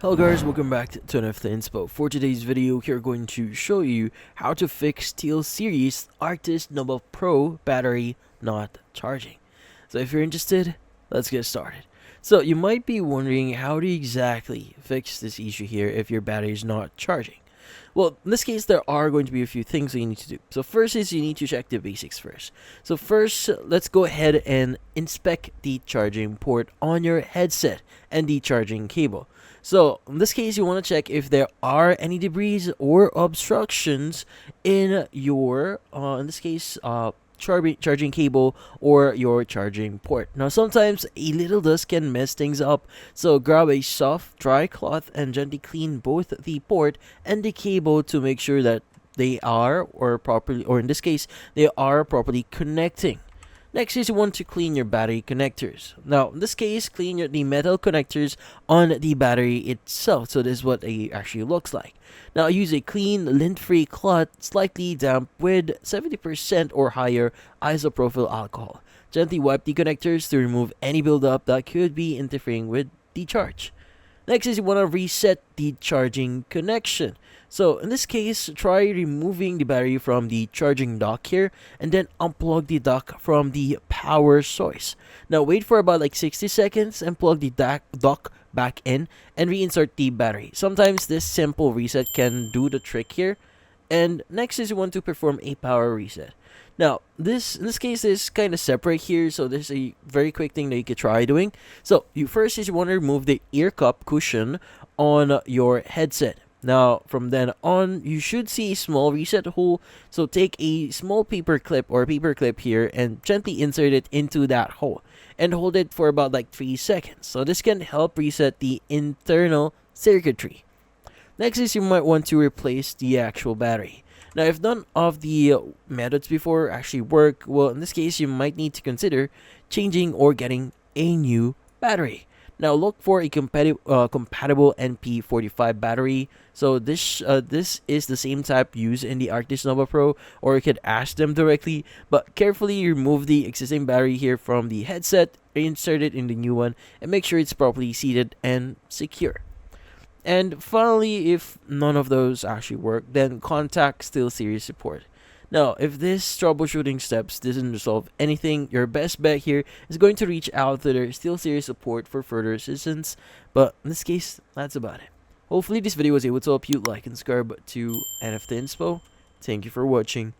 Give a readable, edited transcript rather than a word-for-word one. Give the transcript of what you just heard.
Hello guys, welcome back to another inspo. For today's video, we're going to show you how to fix SteelSeries Arctis Nova Pro battery not charging. So if you're interested, let's get started. So you might be wondering how to exactly fix this issue here if your battery is not charging. Well, in this case, there are going to be a few things that you need to do. So first is you need to check the basics first. So first, let's go ahead and inspect the charging port on your headset and the charging cable. So in this case, you want to check if there are any debris or obstructions in your, in this case, charging cable or your charging port. Now sometimes a little dust can mess things up, so grab a soft dry cloth and gently clean both the port and the cable to make sure that they are or in this case they are properly connecting. Next is you want to clean your battery connectors. Now, in this case, clean the metal connectors on the battery itself. So this is what it actually looks like. Now, use a clean, lint-free cloth, slightly damp with 70% or higher isopropyl alcohol. Gently wipe the connectors to remove any buildup that could be interfering with the charge. Next is you want to reset the charging connection. So in this case, try removing the battery from the charging dock here and then unplug the dock from the power source. Now wait for about like 60 seconds and plug the dock back in and reinsert the battery. Sometimes this simple reset can do the trick here. And next is you want to perform a power reset. Now, in this case is kind of separate here, so this is a very quick thing that you could try doing. So, you want to remove the ear cup cushion on your headset. Now, from then on, you should see a small reset hole. So, take a small paper clip here and gently insert it into that hole and hold it for about like 3 seconds. So, this can help reset the internal circuitry. Next is you might want to replace the actual battery. Now, if none of the methods before actually work, well, in this case, you might need to consider changing or getting a new battery. Now, look for a compatible NP45 battery. So this is the same type used in the Arctis Nova Pro, or you could ask them directly. But carefully remove the existing battery here from the headset, reinsert it in the new one, and make sure it's properly seated and secure. And finally, if none of those actually work, then contact SteelSeries support. Now, if this troubleshooting steps doesn't resolve anything, your best bet here is going to reach out to their SteelSeries support for further assistance. But in this case, that's about it. Hopefully this video was able to help you. Like and subscribe to NFT Inspo. Thank you for watching.